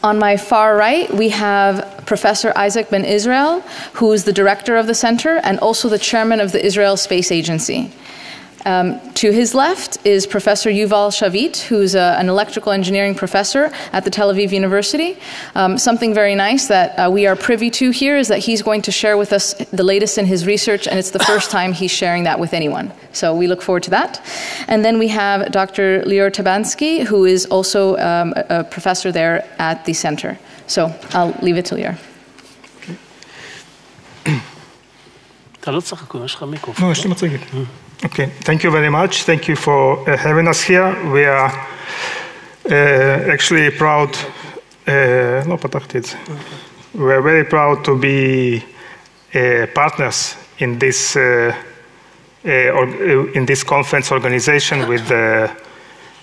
On my far right, we have Professor Isaac Ben Israel, who is the director of the center and also the chairman of the Israel Space Agency. To his left is Professor Yuval Shavitt, who's an electrical engineering professor at the Tel Aviv University. Something very nice that we are privy to here is that he's going to share with us the latest in his research, and it's the first time he's sharing that with anyone. So we look forward to that. And then we have Dr. Lior Tabansky, who is also a professor there at the center. So I'll leave it to Lior. Okay, thank you very much. Thank you for having us here. We are actually proud. We are very proud to be partners in this conference organization with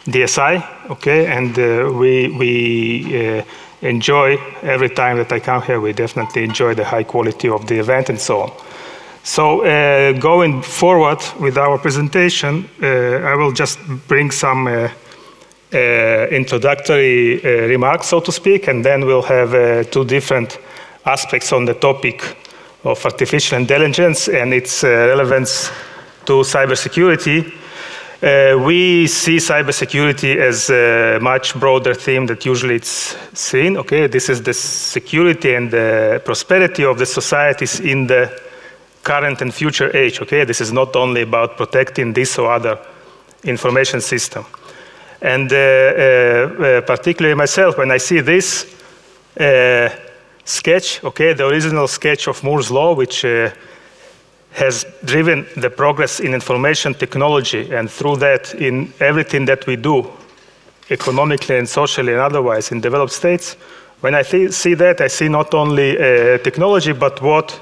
DSI. Okay, and we enjoy every time that I come here. We definitely enjoy the high quality of the event and so on. So going forward with our presentation, I will just bring some introductory remarks, so to speak, and then we'll have two different aspects on the topic of artificial intelligence and its relevance to cybersecurity. We see cybersecurity as a much broader theme that usually it's seen. Okay, this is the security and the prosperity of the societies in the current and future age. Okay, this is not only about protecting this or other information system. And particularly myself, when I see this sketch, okay, the original sketch of Moore's law, which has driven the progress in information technology, and through that in everything that we do, economically and socially and otherwise in developed states, when I see that, I see not only technology, but what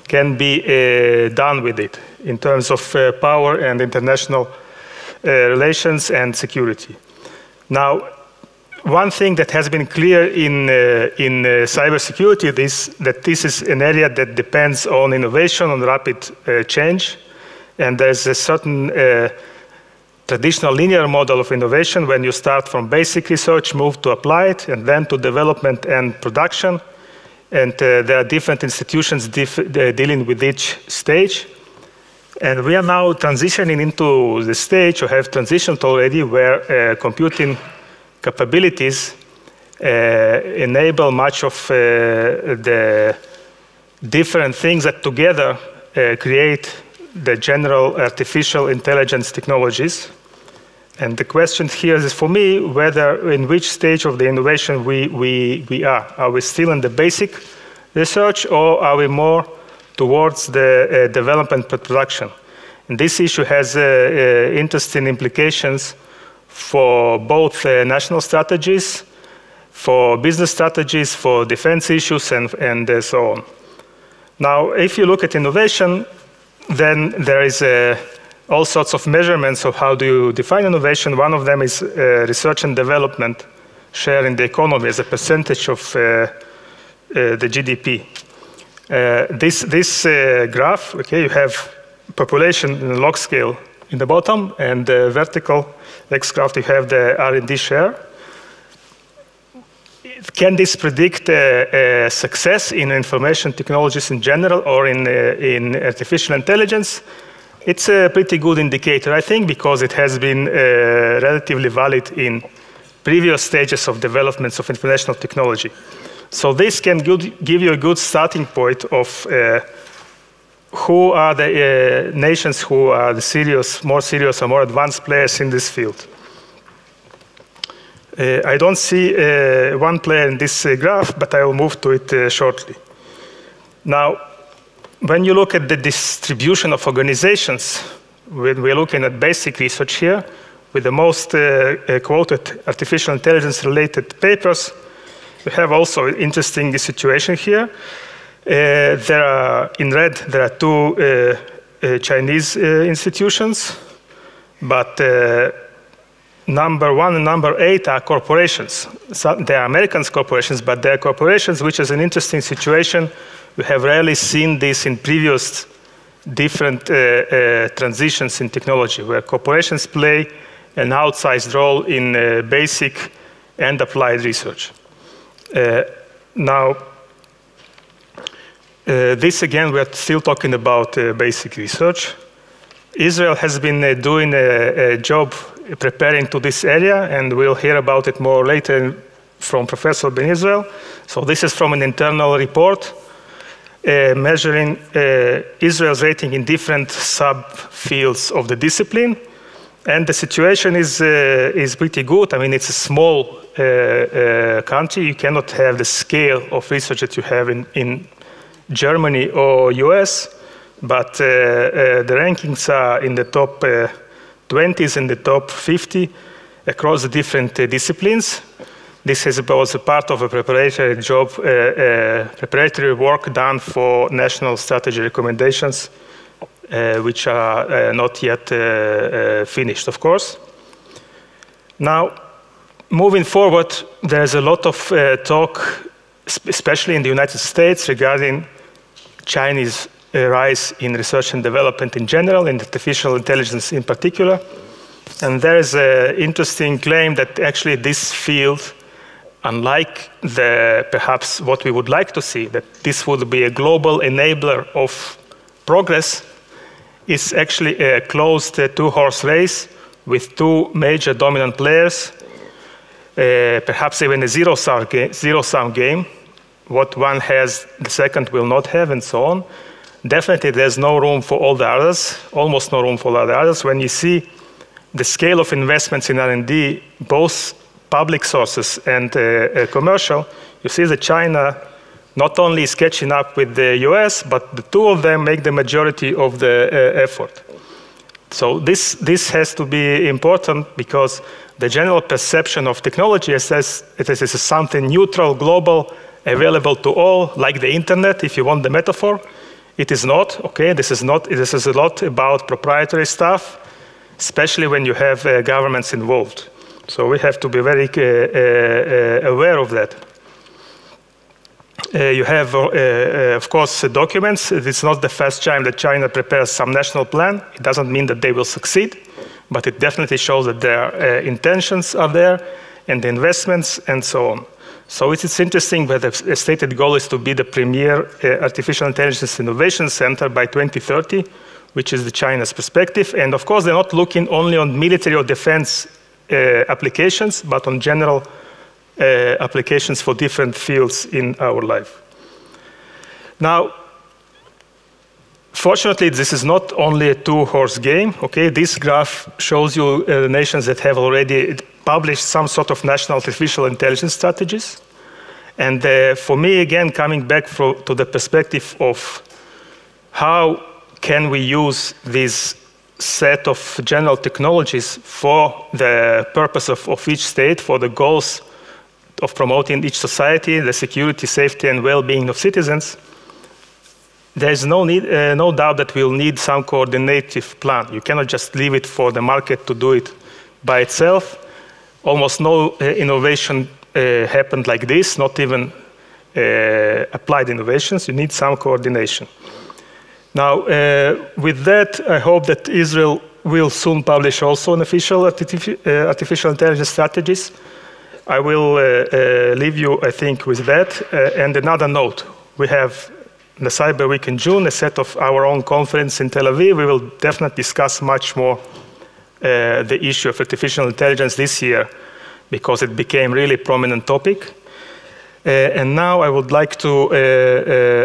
can be done with it in terms of power and international relations and security. Now, one thing that has been clear in cybersecurity is that this is an area that depends on innovation, on rapid change, and there's a certain traditional linear model of innovation when you start from basic research, move to applied, and then to development and production. And there are different institutions dealing with each stage. And we are now transitioning into the stage, or have transitioned already, where computing capabilities enable much of the different things that together create the general artificial intelligence technologies. And the question here is, for me, whether in which stage of the innovation we are. Are we still in the basic research, or are we more towards the development and production? And this issue has interesting implications for both national strategies, for business strategies, for defense issues, and so on. Now, if you look at innovation, then there is all sorts of measurements of how do you define innovation. One of them is research and development share in the economy as a percentage of the GDP. This graph, okay, you have population in a log scale in the bottom, and the vertical x-graph you have the R&D share. Can this predict success in information technologies in general, or in artificial intelligence? It's a pretty good indicator, I think, because it has been relatively valid in previous stages of developments of informational technology. So this can give you a good starting point of who are the nations who are the more serious or more advanced players in this field. I don't see one player in this graph, but I will move to it shortly. Now, when you look at the distribution of organizations, when we're looking at basic research here, with the most quoted artificial intelligence-related papers, we have also an interesting situation here. There are, in red, there are two Chinese institutions, but number 1 and number 8 are corporations. So they are American corporations, but they are corporations, which is an interesting situation. We have rarely seen this in previous different transitions in technology, where corporations play an outsized role in basic and applied research. Now, this again, we're still talking about basic research. Israel has been doing a job preparing to this area, and we'll hear about it more later from Professor Ben Israel. So this is from an internal report measuring Israel's rating in different subfields of the discipline. And the situation is pretty good. I mean, it's a small country. You cannot have the scale of research that you have in Germany or US, but the rankings are in the top 20s and the top 50 across the different disciplines. This was a part of a preparatory job, preparatory work done for national strategy recommendations, which are not yet finished, of course. Now, moving forward, there's a lot of talk, especially in the United States, regarding Chinese rise in research and development in general, and artificial intelligence in particular. And there is an interesting claim that actually this field, unlike perhaps what we would like to see, that this would be a global enabler of progress, is actually a closed two-horse race with two major dominant players, perhaps even a zero-sum game. What one has, the second will not have, and so on. Definitely, there's no room for all the others, almost no room for all the others. When you see the scale of investments in R&D, both public sources and commercial, you see that China not only is catching up with the US, but the two of them make the majority of the effort. So this has to be important, because the general perception of technology is it is something neutral, global, available to all, like the internet, if you want the metaphor. It is not, okay? This is a lot about proprietary stuff, especially when you have governments involved. So we have to be very aware of that. You have, of course, documents. It's not the first time that China prepares some national plan. It doesn't mean that they will succeed, but it definitely shows that their intentions are there, and the investments, and so on. So it's interesting that the stated goal is to be the premier artificial intelligence innovation center by 2030, which is the China's perspective. And of course, they're not looking only on military or defense applications, but on general applications for different fields in our life. Now, fortunately, this is not only a two-horse game. Okay, this graph shows you nations that have already published some sort of national artificial intelligence strategies. And for me, again, coming back to the perspective of how can we use this set of general technologies for the purpose of each state, for the goals of promoting each society, the security, safety, and well-being of citizens, there is no doubt that we'll need some coordinative plan. You cannot just leave it for the market to do it by itself. Almost no innovation happened like this, not even applied innovations. You need some coordination. Now, with that, I hope that Israel will soon publish also an official artificial intelligence strategies. I will leave you, I think, with that. And another note, we have the Cyber Week in June, a set of our own conference in Tel Aviv. We will definitely discuss much more the issue of artificial intelligence this year, because it became really a prominent topic. And now I would like to,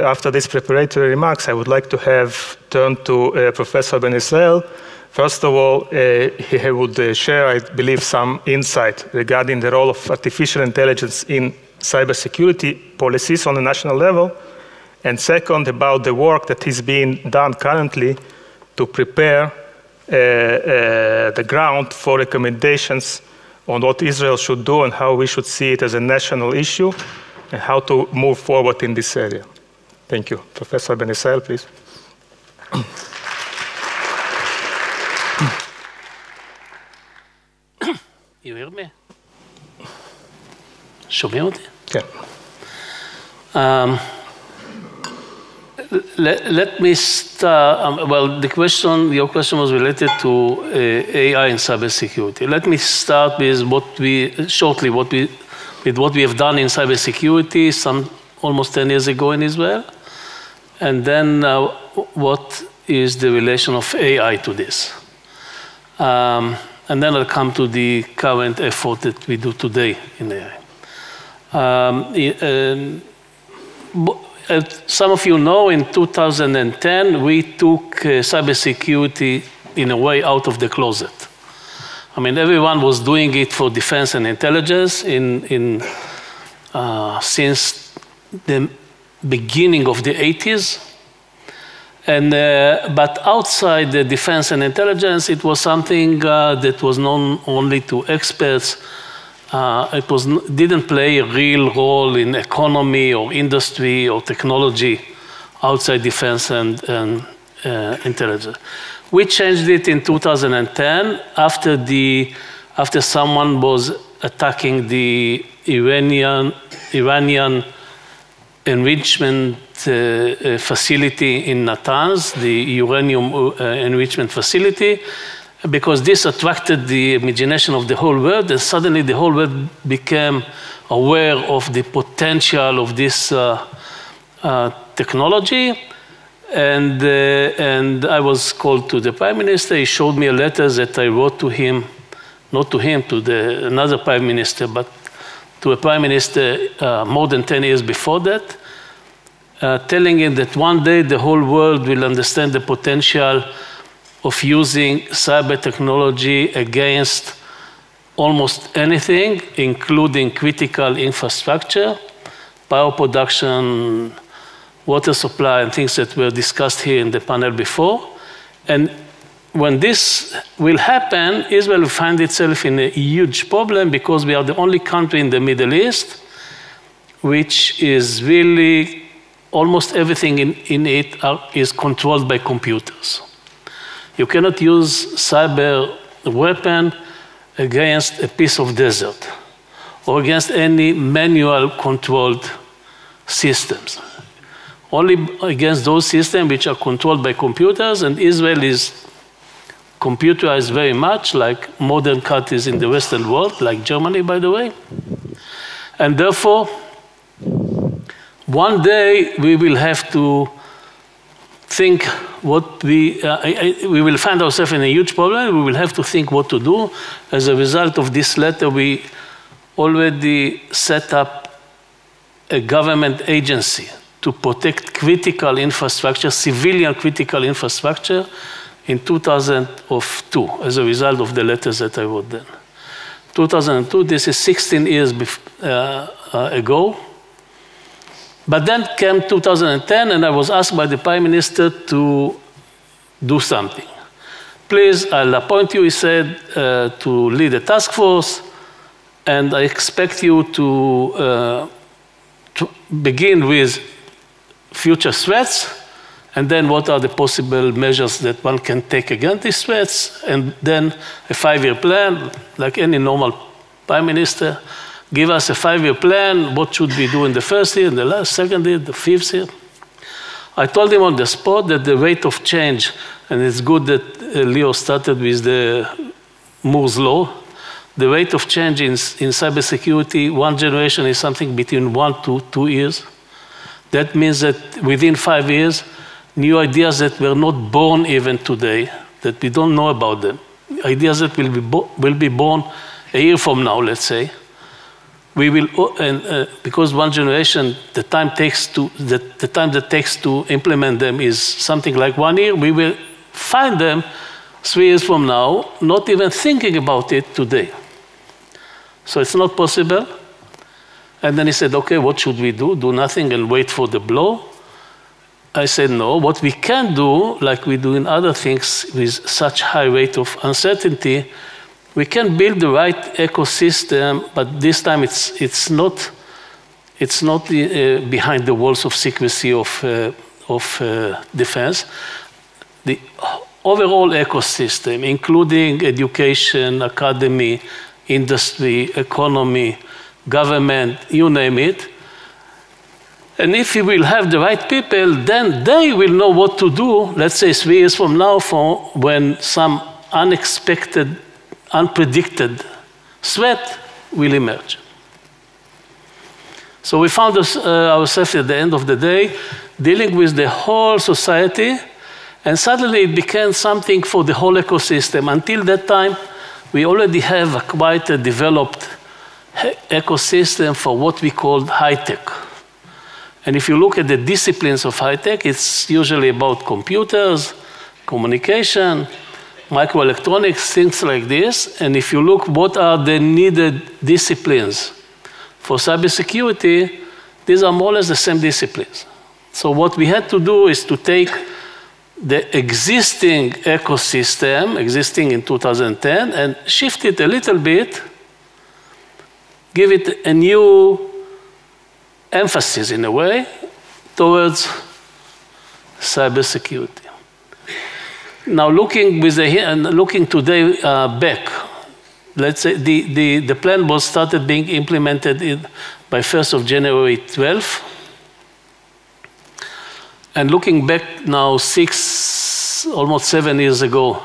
after these preparatory remarks, I would like to have turned to Professor Ben Israel. First of all, he would share, I believe, some insight regarding the role of artificial intelligence in cybersecurity policies on a national level. And second, about the work that is being done currently to prepare the ground for recommendations on what Israel should do and how we should see it as a national issue and how to move forward in this area. Thank you. Professor Ben Israel, please. You hear me? שומעים אותי? כן. Let me start, well, your question was related to AI and cybersecurity. Let me start with what we with what we have done in cybersecurity almost 10 years ago in Israel, and then what is the relation of AI to this. And then I'll come to the current effort that we do today in AI. Some of you know, in 2010, we took cybersecurity in a way out of the closet. I mean, everyone was doing it for defense and intelligence since the beginning of the 80s. But outside the defense and intelligence, it was something that was known only to experts. It didn't play a real role in economy or industry or technology outside defense and intelligence. We changed it in 2010 after someone was attacking the Iranian enrichment facility in Natanz, the uranium enrichment facility, because this attracted the imagination of the whole world, and suddenly the whole world became aware of the potential of this technology. And I was called to the Prime Minister. He showed me a letter that I wrote to him, not to him, to another Prime Minister, but to a Prime Minister more than 10 years before that, telling him that one day the whole world will understand the potential of using cyber technology against almost anything, including critical infrastructure, power production, water supply, and things that were discussed here in the panel before. And when this will happen, Israel will find itself in a huge problem because we are the only country in the Middle East which is really almost everything in it is controlled by computers. You cannot use cyber weapon against a piece of desert or against any manual controlled systems. Only against those systems which are controlled by computers, and Israel is computerized very much, like modern countries in the Western world, like Germany, by the way. And therefore, one day we will have to think what we will find ourselves in a huge problem. We will have to think what to do. As a result of this letter, we already set up a government agency to protect critical infrastructure, civilian critical infrastructure, in 2002, as a result of the letters that I wrote then. 2002, this is 16 years ago. But then came 2010, and I was asked by the Prime Minister to do something. Please, I'll appoint you, he said, to lead a task force, and I expect you to begin with future threats, and then what are the possible measures that one can take against these threats, and then a 5-year plan, like any normal Prime Minister. Give us a 5-year plan, what should we do in the first year, in the last, second year, the 5th year. I told him on the spot that the rate of change, and it's good that Lior started with the Moore's law, the rate of change in cybersecurity, one generation is something between 1 to 2 years. That means that within 5 years, new ideas that were not born even today, that we don't know about them, ideas that will be born a year from now, let's say, we will, because one generation, the time that takes to implement them is something like 1 year, we will find them 3 years from now, not even thinking about it today. So it's not possible. And then he said, okay, what should we do? Do nothing and wait for the blow? I said, no, what we can do, like we do in other things with such high rate of uncertainty, we can build the right ecosystem, but this time it's not behind the walls of secrecy of defense. The overall ecosystem, including education, academy, industry, economy, government, you name it. And if we will have the right people, then they will know what to do, let's say 3 years from now, for when some unexpected, unpredicted threat will emerge. So we found ourselves at the end of the day dealing with the whole society, and suddenly it became something for the whole ecosystem. Until that time, we already have quite a developed ecosystem for what we call high-tech. And if you look at the disciplines of high-tech, it's usually about computers, communication, microelectronics, things like this. And if you look what are the needed disciplines for cybersecurity, these are more or less the same disciplines. So what we had to do is to take the existing ecosystem, existing in 2010, and shift it a little bit, give it a new emphasis in a way towards cybersecurity. Now looking today back, let's say the plan was started being implemented by 1st of January 12. And looking back now almost 7 years ago,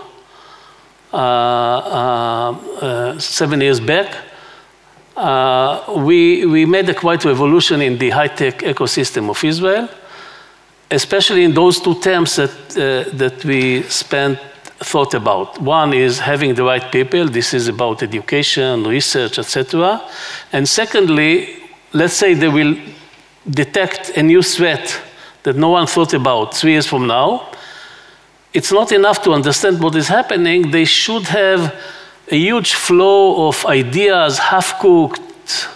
7 years back, we made a quite revolution in the high-tech ecosystem of Israel, especially in those two terms that we thought about. One is having the right people. This is about education, research, etc. And secondly, let's say they will detect a new threat that no one thought about 3 years from now. It's not enough to understand what is happening. They should have a huge flow of ideas, half-cooked,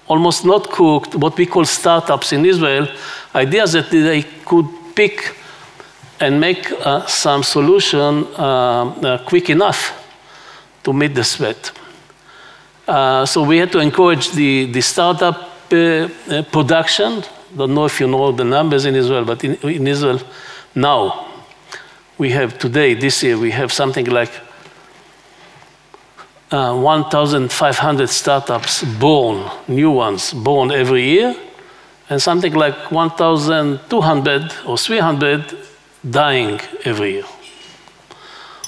almost not cooked, what we call startups in Israel, ideas that they could pick and make some solution quick enough to meet the threat. So we had to encourage the startup production. Don't know if you know the numbers in Israel, but in Israel now, we have today, this year, we have something like 1,500 startups born, new ones born every year, and something like 1,200 or 300 dying every year.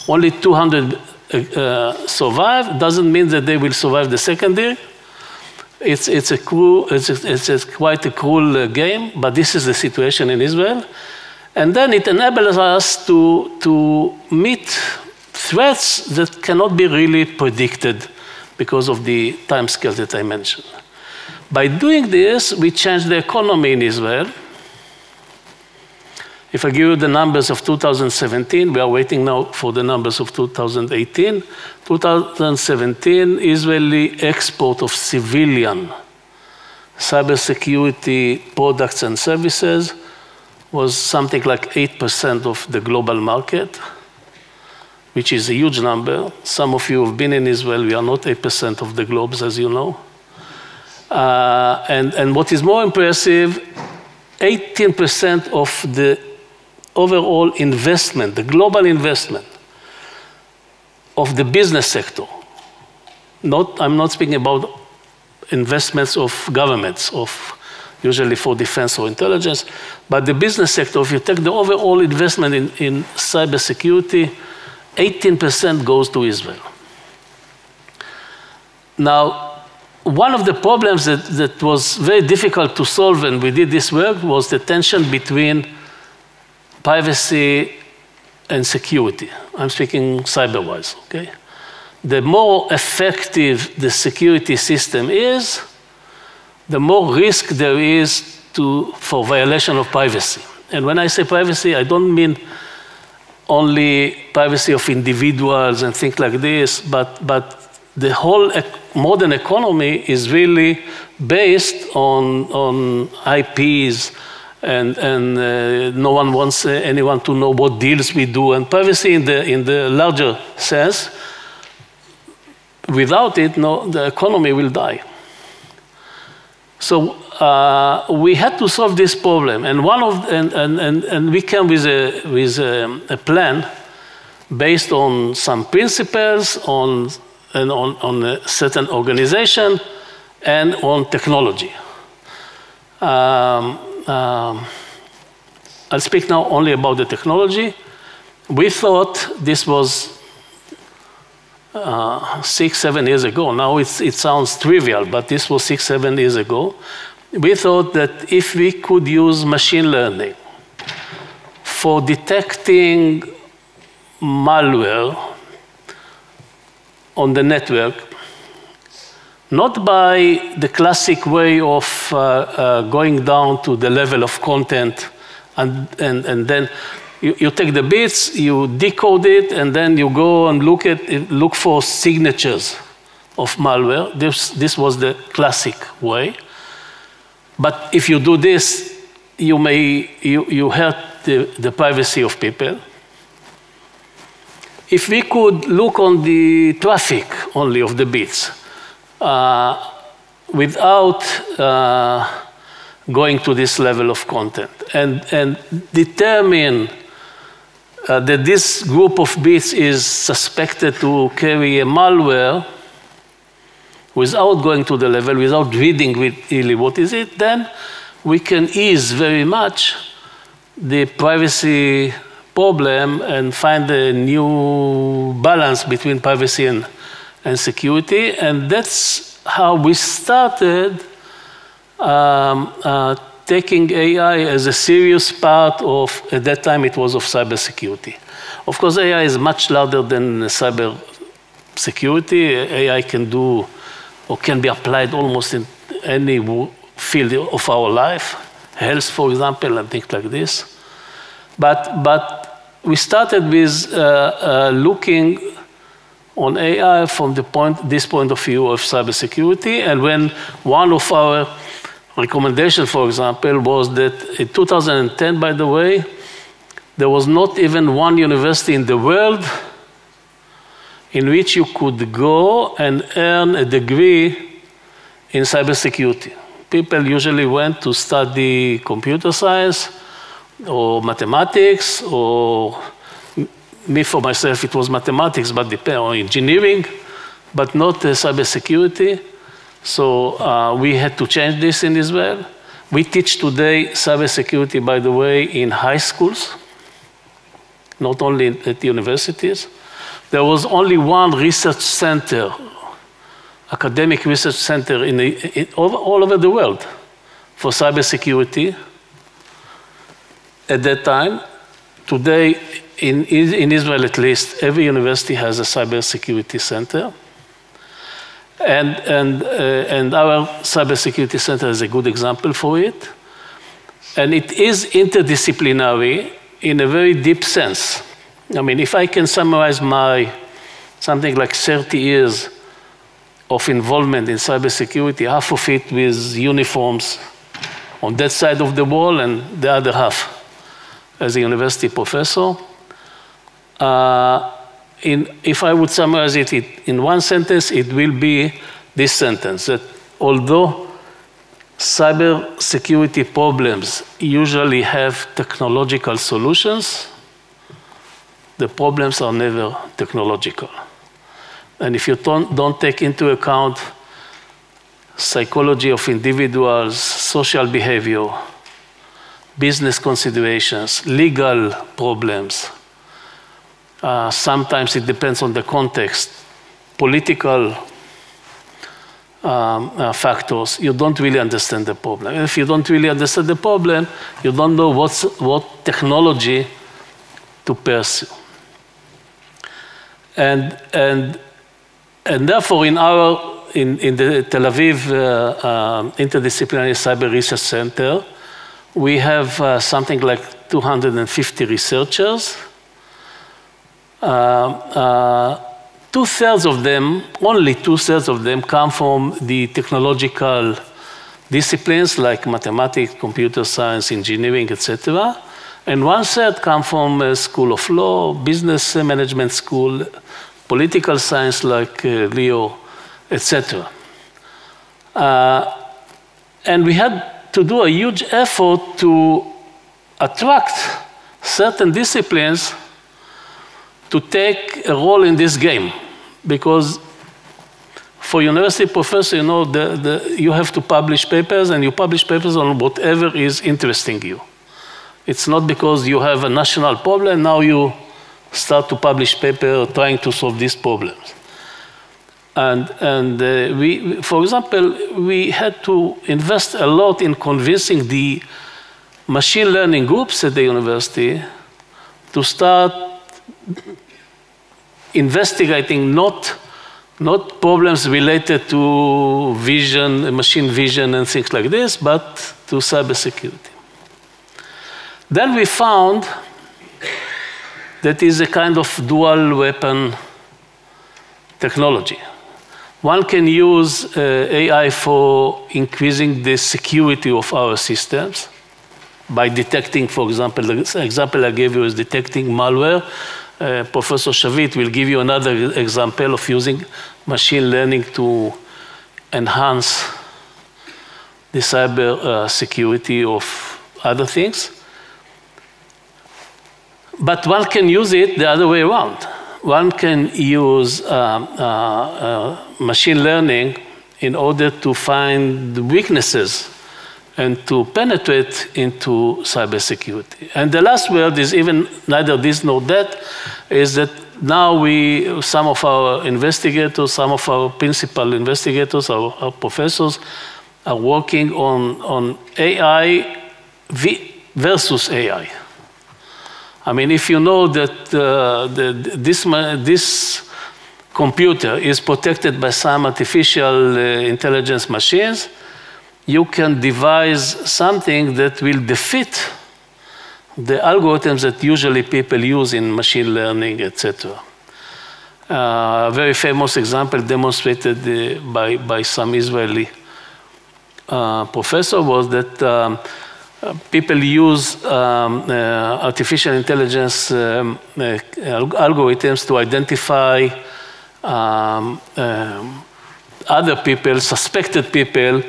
Only 200 survive. Doesn't mean that they will survive the second year. It's quite a cruel game, but this is the situation in Israel. And then it enables us to meet threats that cannot be really predicted because of the time scale that I mentioned. By doing this, we changed the economy in Israel. If I give you the numbers of 2017, we are waiting now for the numbers of 2018. 2017, Israeli export of civilian cybersecurity products and services was something like 8% of the global market, which is a huge number. Some of you have been in Israel. We are not 8% of the globes, as you know. And what is more impressive, 18% of the overall investment, the global investment of the business sector. I'm not speaking about investments of governments, usually for defense or intelligence, but the business sector, if you take the overall investment in cybersecurity, 18% goes to Israel. Now, one of the problems that was very difficult to solve when we did this work was the tension between privacy and security. I'm speaking cyber-wise, okay? The more effective the security system is, the more risk there is for violation of privacy. And when I say privacy, I don't mean only privacy of individuals and things like this, but the whole modern economy is really based on IPs, and no one wants anyone to know what deals we do, and privacy in the larger sense. Without it, the economy will die. So we had to solve this problem, and we came with a plan based on some principles, on a certain organization, and on technology. I'll speak now only about the technology. We thought this was 6, 7 years ago. Now it sounds trivial, but this was 6, 7 years ago. we thought that if we could use machine learning for detecting malware on the network, not by the classic way of going down to the level of content, and then you take the bits, you decode it, and then you go and look for signatures of malware. This was the classic way. But if you do this, you hurt the privacy of people. If we could look on the traffic only of the bits, without going to this level of content, and determine that this group of bits is suspected to carry a malware without going to the level, without reading really what is it, then we can ease very much the privacy problem and find a new balance between privacy and security. And that's how we started taking AI as a serious part of, at that time it was of cybersecurity. Of course, AI is much larger than cybersecurity. AI can do, or can be applied almost in any field of our life, health, for example, and things like this. But we started with looking on AI from this point of view of cybersecurity, and when one of our recommendations, for example, was that in 2010, by the way, there was not even one university in the world in which you could go and earn a degree in cybersecurity. People usually went to study computer science or mathematics, or me, for myself, it was mathematics, but or engineering, but not cybersecurity. So we had to change this in Israel. We teach today cybersecurity, by the way, in high schools, not only at universities. There was only one research center, academic research center all over the world for cybersecurity at that time. Today, in Israel at least, every university has a cybersecurity center. And our cybersecurity center is a good example for it. And it is interdisciplinary in a very deep sense. I mean, if I can summarize my something like 30 years of involvement in cybersecurity, half of it with uniforms on that side of the wall and the other half as a university professor. If I would summarize it in one sentence, it will be this sentence, that although cybersecurity problems usually have technological solutions, the problems are never technological. And if you don't take into account psychology of individuals, social behavior, business considerations, legal problems, sometimes it depends on the context, political factors, you don't really understand the problem. And if you don't really understand the problem, you don't know what technology to pursue. And therefore, in the Tel Aviv Interdisciplinary Cyber Research Center, we have something like 250 researchers. Two-thirds of them, only two-thirds of them, come from the technological disciplines like mathematics, computer science, engineering, etc. And one-third come from a school of law, business management school, political science like Lior, etc. And we had to do a huge effort to attract certain disciplines to take a role in this game, because for university professor, you know, you have to publish papers, and you publish papers on whatever is interesting you. It's not because you have a national problem, now you start to publish paper trying to solve these problems. we, for example, we had to invest a lot in convincing the machine learning groups at the university to start investigating not problems related to vision, machine vision, and things like this, but to cybersecurity. Then we found that is a kind of dual weapon technology. One can use AI for increasing the security of our systems by detecting, for example, the example I gave you is detecting malware. Professor Shavitt will give you another example of using machine learning to enhance the cyber security of other things. But one can use it the other way around. One can use machine learning in order to find the weaknesses and to penetrate into cybersecurity. And the last word is even neither this nor that, is that now some of our investigators, some of our principal investigators, our professors, are working on AI versus AI. I mean, if you know that this computer is protected by some artificial intelligence machines, you can devise something that will defeat the algorithms that usually people use in machine learning, etc. A very famous example demonstrated by some Israeli professor was that people use artificial intelligence algorithms to identify other people, suspected people,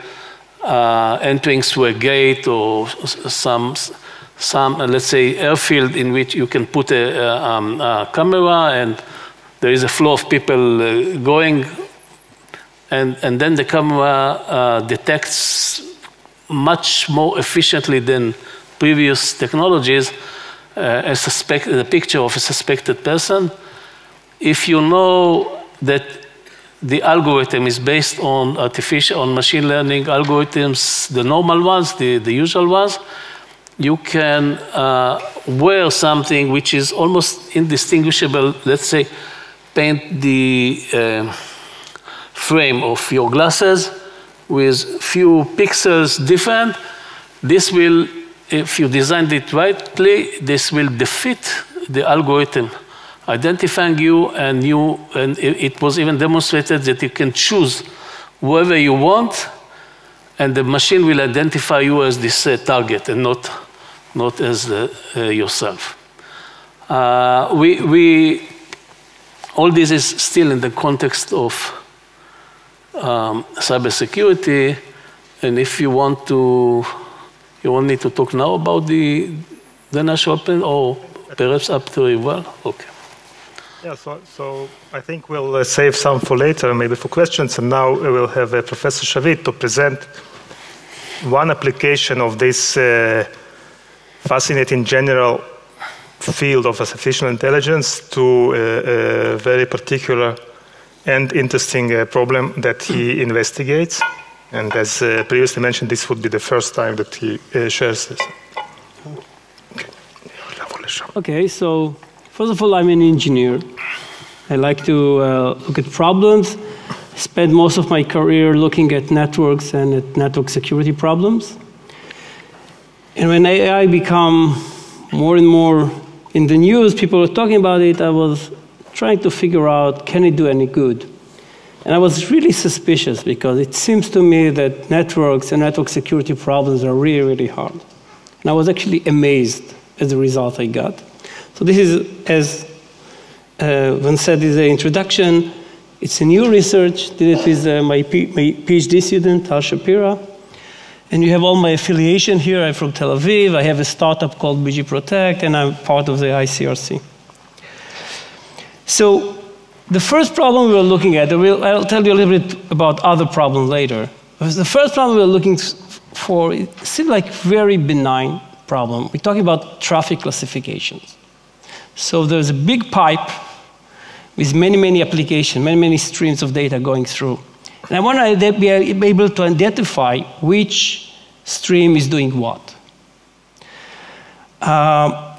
entering through a gate or some let's say airfield in which you can put a camera and there is a flow of people going, and then the camera detects much more efficiently than previous technologies the picture of a suspected person. If you know that the algorithm is based on machine learning algorithms, the normal ones, the usual ones, you can wear something which is almost indistinguishable. Let's say, paint the frame of your glasses with few pixels different. This will, if you designed it rightly, this will defeat the algorithm identifying you, and it was even demonstrated that you can choose whoever you want, and the machine will identify you as this target and not as yourself. All this is still in the context of cybersecurity, and if you want me to talk now about the national open, or perhaps up to Yuval? Okay. Yeah, so I think we'll save some for later, maybe for questions, and now we will have Professor Shavitt to present one application of this fascinating general field of artificial intelligence to a very particular and interesting problem that he investigates. And as previously mentioned, this would be the first time that he shares this. Okay, so first of all, I'm an engineer. I like to look at problems. I spent most of my career looking at networks and at network security problems. And when AI became more and more in the news, people were talking about it, I was trying to figure out, can it do any good? And I was really suspicious because it seems to me that networks and network security problems are really, really hard. And I was actually amazed at the result I got. So this is, as Van said, is an introduction. It's a new research. Did it with my PhD student, Tal Shapira. And you have all my affiliation here. I'm from Tel Aviv. I have a startup called BG Protect, and I'm part of the ICRC. So the first problem we were looking at, I'll tell you a little bit about other problems later. The first problem we were looking for, it seemed like a very benign problem. We're talking about traffic classifications. So there's a big pipe with many, many applications, many, many streams of data going through. And I want to be able to identify which stream is doing what.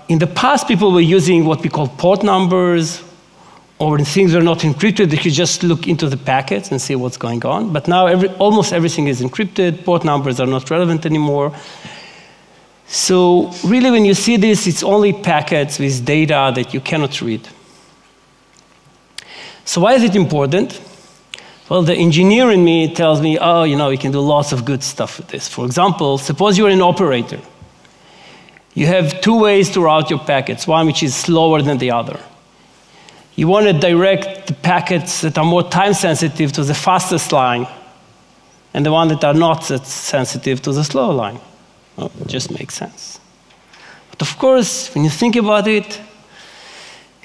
In the past, people were using what we call port numbers, or when things are not encrypted, they could just look into the packets and see what's going on. But now almost everything is encrypted. Port numbers are not relevant anymore. So really, when you see this, it's only packets with data that you cannot read. So why is it important? Well, the engineer in me tells me, oh, you know, you can do lots of good stuff with this. For example, suppose you're an operator. You have two ways to route your packets, one which is slower than the other. You want to direct the packets that are more time sensitive to the fastest line, and the ones that are not that sensitive to the slower line. Well, it just makes sense. But of course, when you think about it,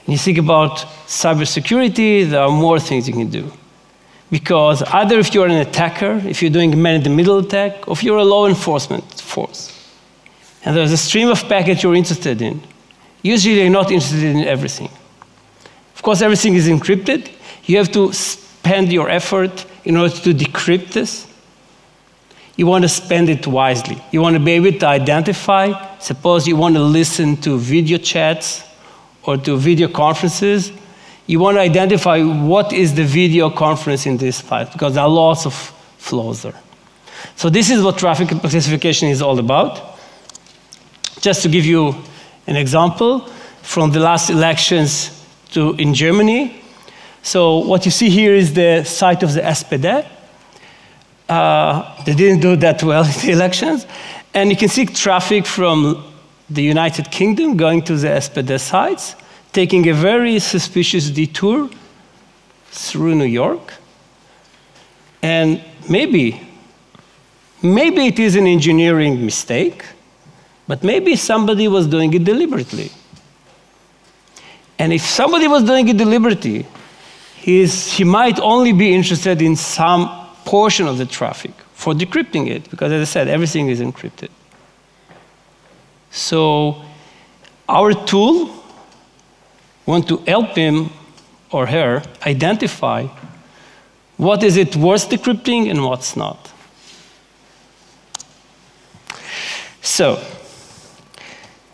when you think about cybersecurity, there are more things you can do. Because either if you're an attacker, if you're doing a man-in-the-middle attack, or if you're a law enforcement force, and there's a stream of packets you're interested in, usually you're not interested in everything. Of course, everything is encrypted. You have to spend your effort in order to decrypt this. You want to spend it wisely. You want to be able to identify, suppose you want to listen to video chats or to video conferences. You want to identify what is the video conference in this file, because there are lots of flows there. So this is what traffic classification is all about. Just to give you an example from the last elections in Germany. So what you see here is the site of the SPD. They didn't do that well in the elections. And you can see traffic from the United Kingdom going to the SPD sites, taking a very suspicious detour through New York. And maybe it is an engineering mistake, but maybe somebody was doing it deliberately. And if somebody was doing it deliberately, he might only be interested in some portion of the traffic for decrypting it, because as I said, everything is encrypted. So our tool wants to help him or her identify what is it worth decrypting and what's not. So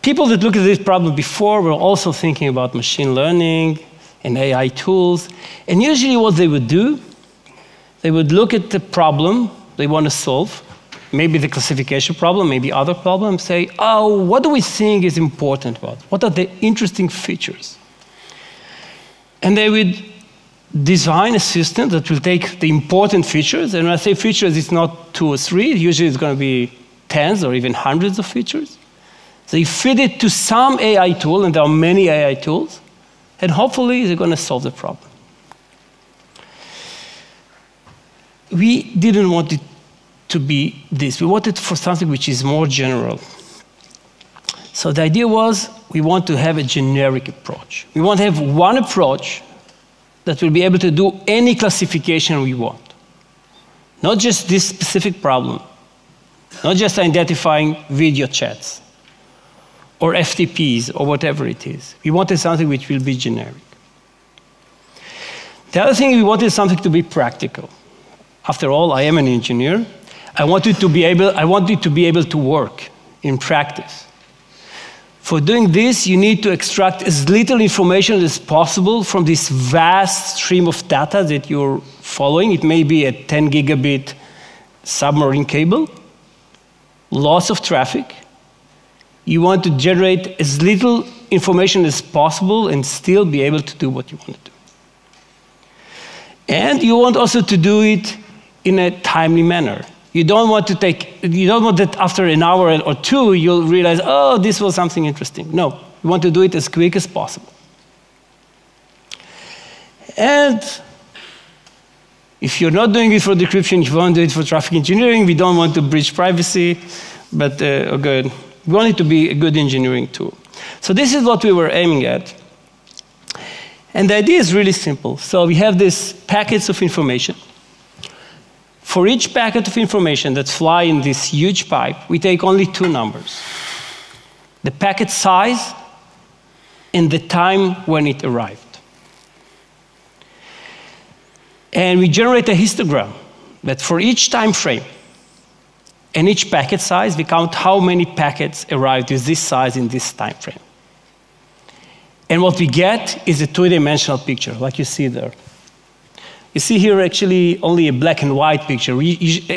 people that looked at this problem before were also thinking about machine learning and AI tools. And usually what they would do, they would look at the problem they want to solve, maybe the classification problem, maybe other problems, say, oh, what do we think is important about? What are the interesting features? And they would design a system that will take the important features. And when I say features, it's not 2 or 3. Usually it's going to be tens or even hundreds of features. So you feed it to some AI tool, and there are many AI tools, and hopefully they're going to solve the problem. We didn't want it to be this. We wanted for something which is more general. So the idea was we want to have a generic approach. We want to have one approach that will be able to do any classification we want. Not just this specific problem, not just identifying video chats or FTPs or whatever it is. We wanted something which will be generic. The other thing, we wanted something to be practical. After all, I am an engineer. I want it to be able to work in practice. For doing this, you need to extract as little information as possible from this vast stream of data that you're following. It may be a 10 gigabit submarine cable, lots of traffic. You want to generate as little information as possible and still be able to do what you want to do. And you want also to do it in a timely manner. You don't want that after an hour or two, you'll realize, oh, this was something interesting. No, you want to do it as quick as possible. And if you're not doing it for decryption, if you want to do it for traffic engineering, we don't want to breach privacy, but good. We want it to be a good engineering tool. So this is what we were aiming at. And the idea is really simple. So we have these packets of information. For each packet of information that fly in this huge pipe, we take only 2 numbers: the packet size and the time when it arrived. And we generate a histogram that for each time frame and each packet size, we count how many packets arrived with this size in this time frame. And what we get is a two-dimensional picture, like you see there. You see here actually only a black and white picture.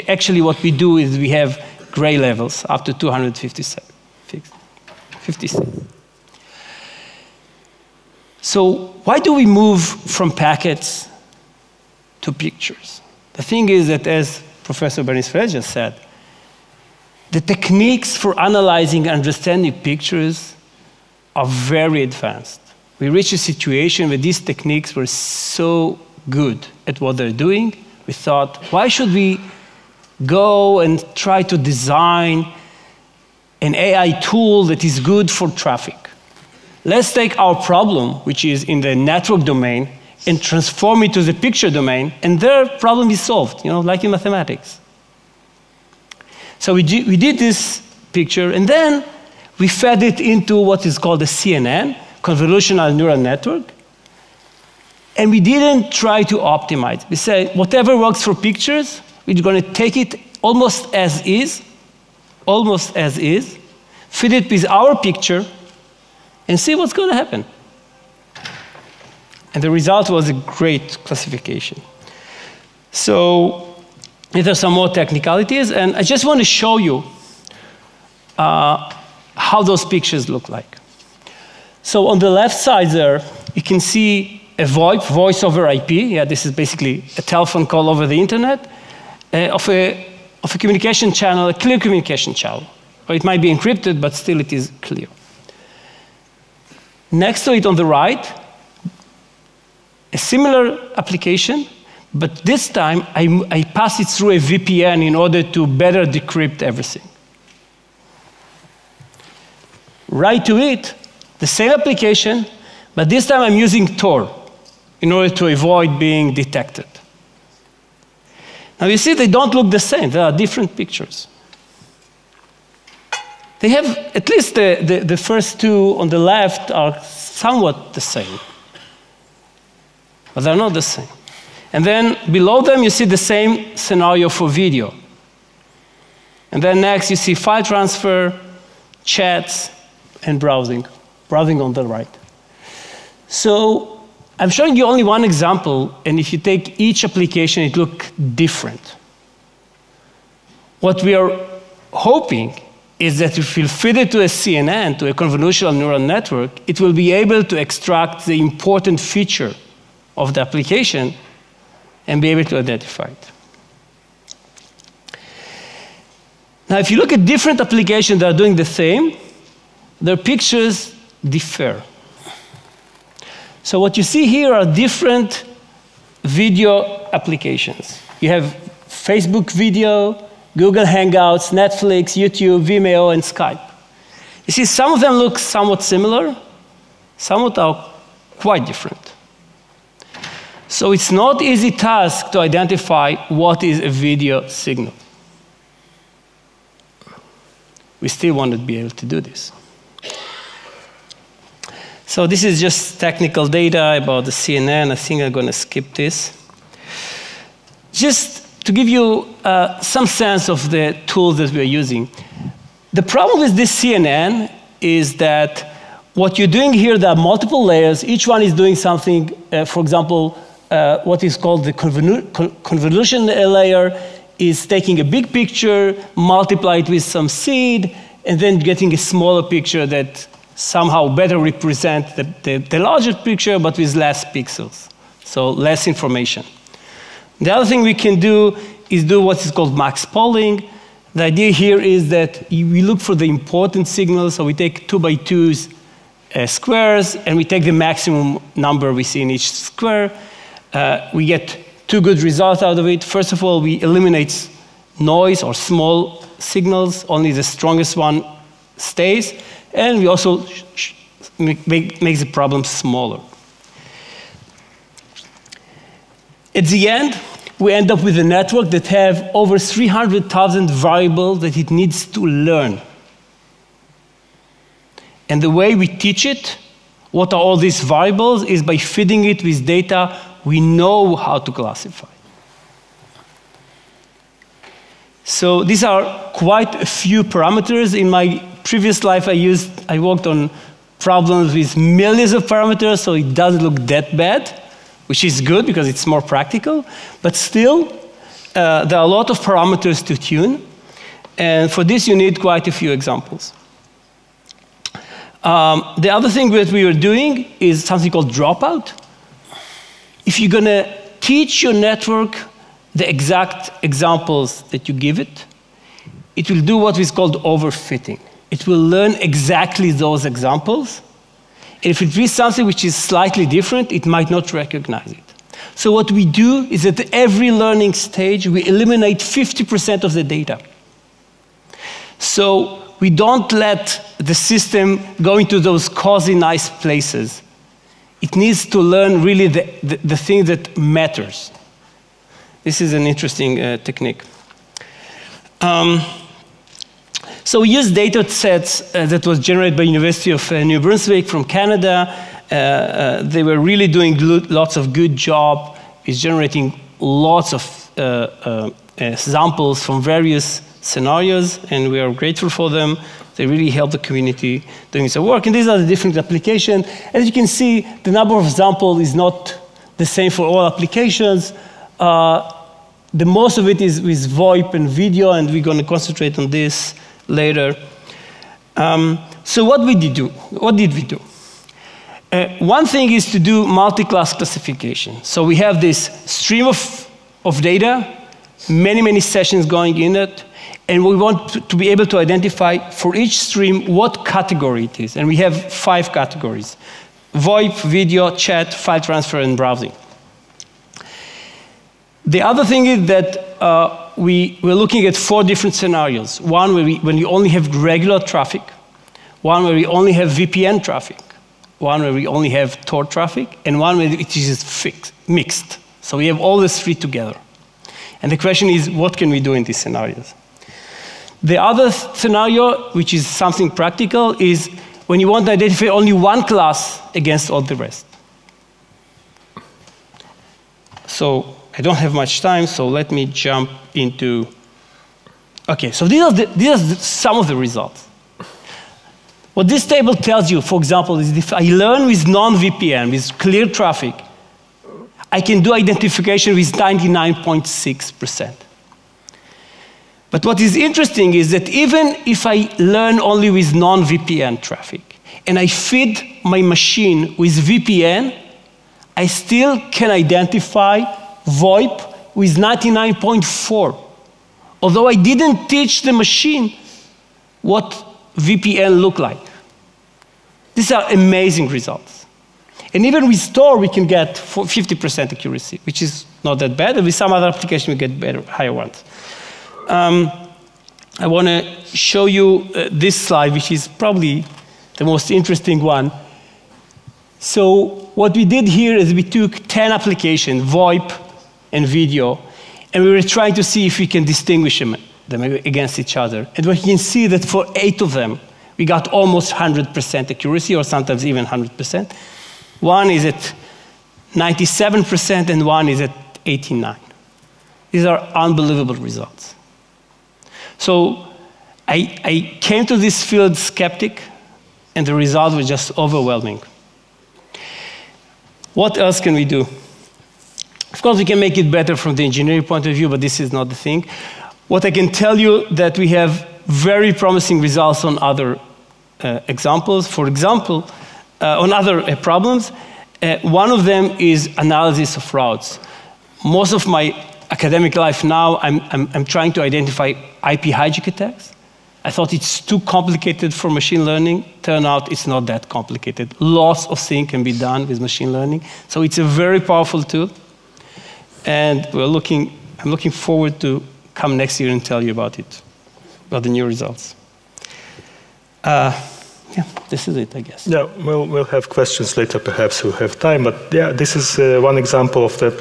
Actually, what we do is we have gray levels up to 257. So why do we move from packets to pictures? The thing is that, as Professor Berlin just said, the techniques for analyzing and understanding pictures are very advanced. We reached a situation where these techniques were so good at what they're doing, we thought, why should we go and try to design an AI tool that is good for traffic? Let's take our problem, which is in the network domain, and transform it to the picture domain, and their problem is solved, like in mathematics. So we did this picture, and then we fed it into what is called a CNN, convolutional neural network, and we didn't try to optimize. We said, whatever works for pictures, we're going to take it almost as is, feed it with our picture, and see what's going to happen. And the result was a great classification. So these are some more technicalities, and I just want to show you how those pictures look like. So on the left side there, you can see a VoIP, voice over IP. Yeah, this is basically a telephone call over the internet of a communication channel, a clear communication channel. Or it might be encrypted, but still it is clear. Next to it on the right, a similar application, but this time I pass it through a VPN in order to better decrypt everything. Right to it, the same application, but this time I'm using Tor in order to avoid being detected. Now you see they don't look the same, they are different pictures. They have, at least the first two on the left are somewhat the same, but they're not the same. And then below them you see the same scenario for video. And then next you see file transfer, chats, and browsing on the right. So I'm showing you only one example, and if you take each application, it looks different. What we are hoping is that if you feed it to a CNN, to a convolutional neural network, it will be able to extract the important feature of the application and be able to identify it. Now, if you look at different applications that are doing the same, their pictures differ. So what you see here are different video applications. You have Facebook video, Google Hangouts, Netflix, YouTube, Vimeo, and Skype. You see, some of them look somewhat similar, some are quite different. So it's not an easy task to identify what is a video signal. We still want to be able to do this. So this is just technical data about the CNN. I think I'm going to skip this. Just to give you some sense of the tools that we're using. The problem with this CNN is that what you're doing here, there are multiple layers. Each one is doing something, for example, what is called the convolution layer is taking a big picture, multiply it with some seed, and then getting a smaller picture that somehow better represents the larger picture, but with less pixels, so less information. The other thing we can do is do what is called max polling. The idea here is that we look for the important signals, so we take 2 by 2 squares, and we take the maximum number we see in each square. We get 2 good results out of it. First of all, we eliminate noise or small signals. Only the strongest one stays. And we also make the problem smaller. At the end, we end up with a network that have over 300,000 variables that it needs to learn. And the way we teach it, what are all these variables, is by feeding it with data We know how to classify. So these are quite a few parameters. In my previous life, I worked on problems with millions of parameters, so it doesn't look that bad, which is good because it's more practical. But still, there are a lot of parameters to tune. And for this, you need quite a few examples. The other thing that we are doing is something called Dropout. If you're going to teach your network the exact examples that you give it, it will do what is called overfitting. It will learn exactly those examples. And if it reads something which is slightly different, it might not recognize it. So what we do is at every learning stage, we eliminate 50% of the data. So we don't let the system go into those cozy, nice places. It needs to learn really the thing that matters. This is an interesting technique. So we use data sets that was generated by University of New Brunswick from Canada. They were really doing lots of good job with generating lots of samples from various scenarios, and we are grateful for them. They really help the community doing some work. And these are the different applications. As you can see, the number of samples is not the same for all applications. The most of it is with VoIP and video, and we're going to concentrate on this later. So what did we do? One thing is to do multi-class classification. So we have this stream of data, many sessions going in it, and we want to be able to identify for each stream what category it is. And we have 5 categories: VoIP, video, chat, file transfer, and browsing. The other thing is that we're looking at 4 different scenarios. One when you only have regular traffic, one where we only have VPN traffic, one where we only have Tor traffic, and one where it is mixed. So we have all these 3 together. And the question is, what can we do in these scenarios? The other scenario, which is something practical, is when you want to identify only one class against all the rest. So I don't have much time, so let me jump into... Okay, so these are some of the results. What this table tells you, for example, is if I learn with non-VPN, with clear traffic, I can do identification with 99.6%. But what is interesting is that even if I learn only with non-VPN traffic, and I feed my machine with VPN, I still can identify VoIP with 99.4%. Although I didn't teach the machine what VPN looked like. These are amazing results. And even with Tor, we can get 50% accuracy, which is not that bad. And with some other applications, we get better, higher ones. I want to show you this slide, which is probably the most interesting one. So what we did here is we took 10 applications, VoIP and video, and we were trying to see if we can distinguish them against each other. And we can see that for 8 of them, we got almost 100% accuracy, or sometimes even 100%. One is at 97%, and one is at 89%. These are unbelievable results. So I came to this field skeptic, and the results were just overwhelming. What else can we do? Of course, we can make it better from the engineering point of view, but this is not the thing. What I can tell you that we have very promising results on other examples. For example, on other problems, one of them is analysis of routes. Most of my academic life now, I'm trying to identify IP hijack attacks. I thought it's too complicated for machine learning. Turned out it's not that complicated. Lots of things can be done with machine learning. So it's a very powerful tool. And I'm looking forward to come next year and tell you about it, about the new results. Yeah, this is it, I guess. Yeah, we'll have questions later, perhaps we'll have time. But yeah, this is one example of the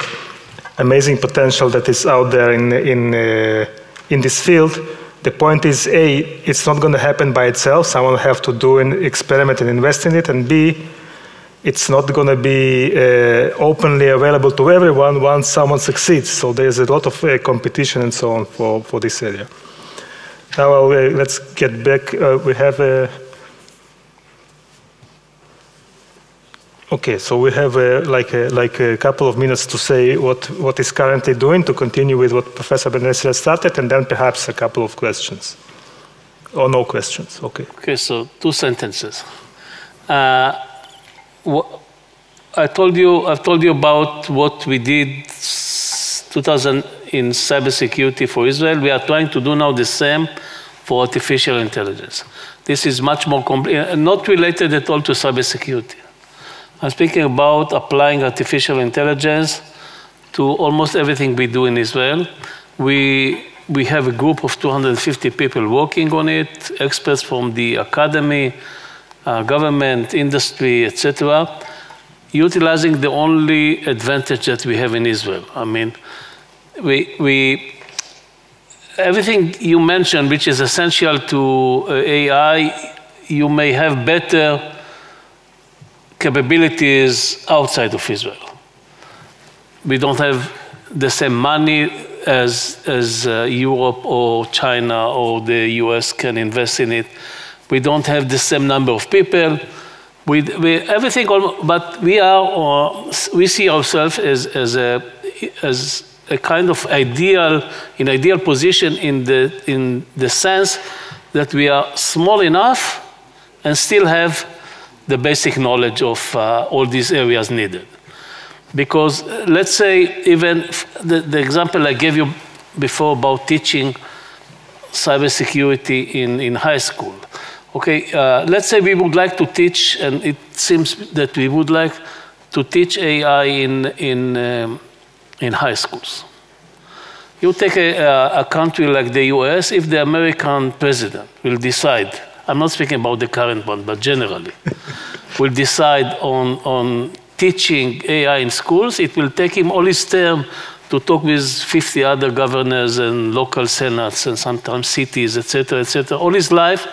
amazing potential that is out there in this field. The point is, A, it's not going to happen by itself. Someone will have to do an experiment and invest in it. And B, it's not going to be openly available to everyone once someone succeeds. So there's a lot of competition and so on for this area. Now let's get back. We have okay, so we have like a couple of minutes to say what is currently doing, to continue with what Professor Ben Israel started, and then perhaps a couple of questions. Or no questions, okay. Okay, so 2 sentences. I've told you about what we did 2000 in cybersecurity for Israel. We are trying to do now the same for artificial intelligence. This is much more not related at all to cybersecurity. I'm speaking about applying artificial intelligence to almost everything we do in Israel. We have a group of 250 people working on it, experts from the academy, government, industry, etc., utilizing the only advantage that we have in Israel. I mean, everything you mentioned, which is essential to AI, you may have better capabilities outside of Israel. We don't have the same money as Europe or China or the US can invest in it. We don't have the same number of people. Everything, but we see ourselves as a kind of ideal position in the sense that we are small enough and still have the basic knowledge of all these areas needed. Because let's say even the example I gave you before about teaching cybersecurity in high school. Okay, let's say we would like to teach, and it seems that we would like to teach AI in high schools. You take a country like the US, if the American president will decide, I'm not speaking about the current one, but generally, will decide on teaching AI in schools, it will take him all his term to talk with 50 other governors and local senates and sometimes cities, etc., all his life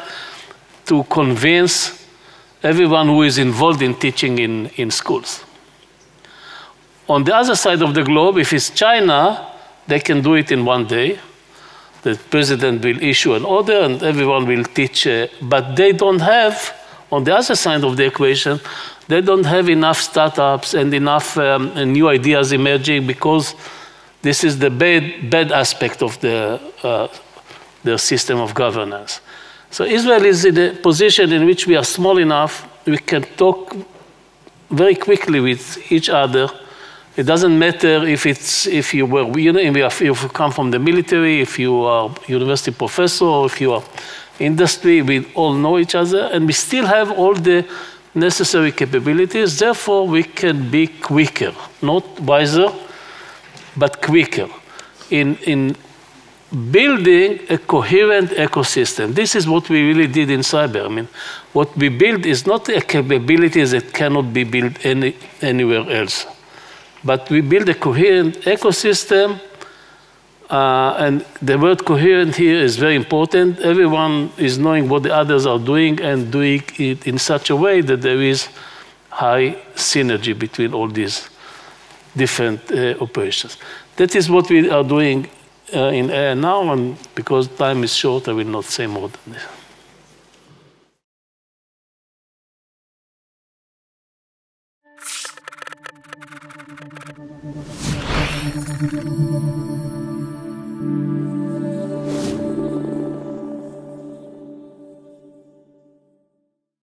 to convince everyone who is involved in teaching in schools. On the other side of the globe, if it's China, they can do it in one day. The president will issue an order and everyone will teach, but they don't have, on the other side of the equation, they don't have enough startups and enough new ideas emerging because this is the bad aspect of their system of governance. So Israel is in a position in which we are small enough, we can talk very quickly with each other. It doesn't matter if you come from the military, if you are university professor, or if you are industry, we all know each other, and we still have all the necessary capabilities. Therefore, we can be quicker, not wiser, but quicker in building a coherent ecosystem. This is what we really did in cyber. I mean, what we build is not a capability that cannot be built anywhere else. But we build a coherent ecosystem, and the word coherent here is very important. Everyone is knowing what the others are doing and doing it in such a way that there is high synergy between all these different operations. That is what we are doing in AI now, and because time is short, I will not say more than this.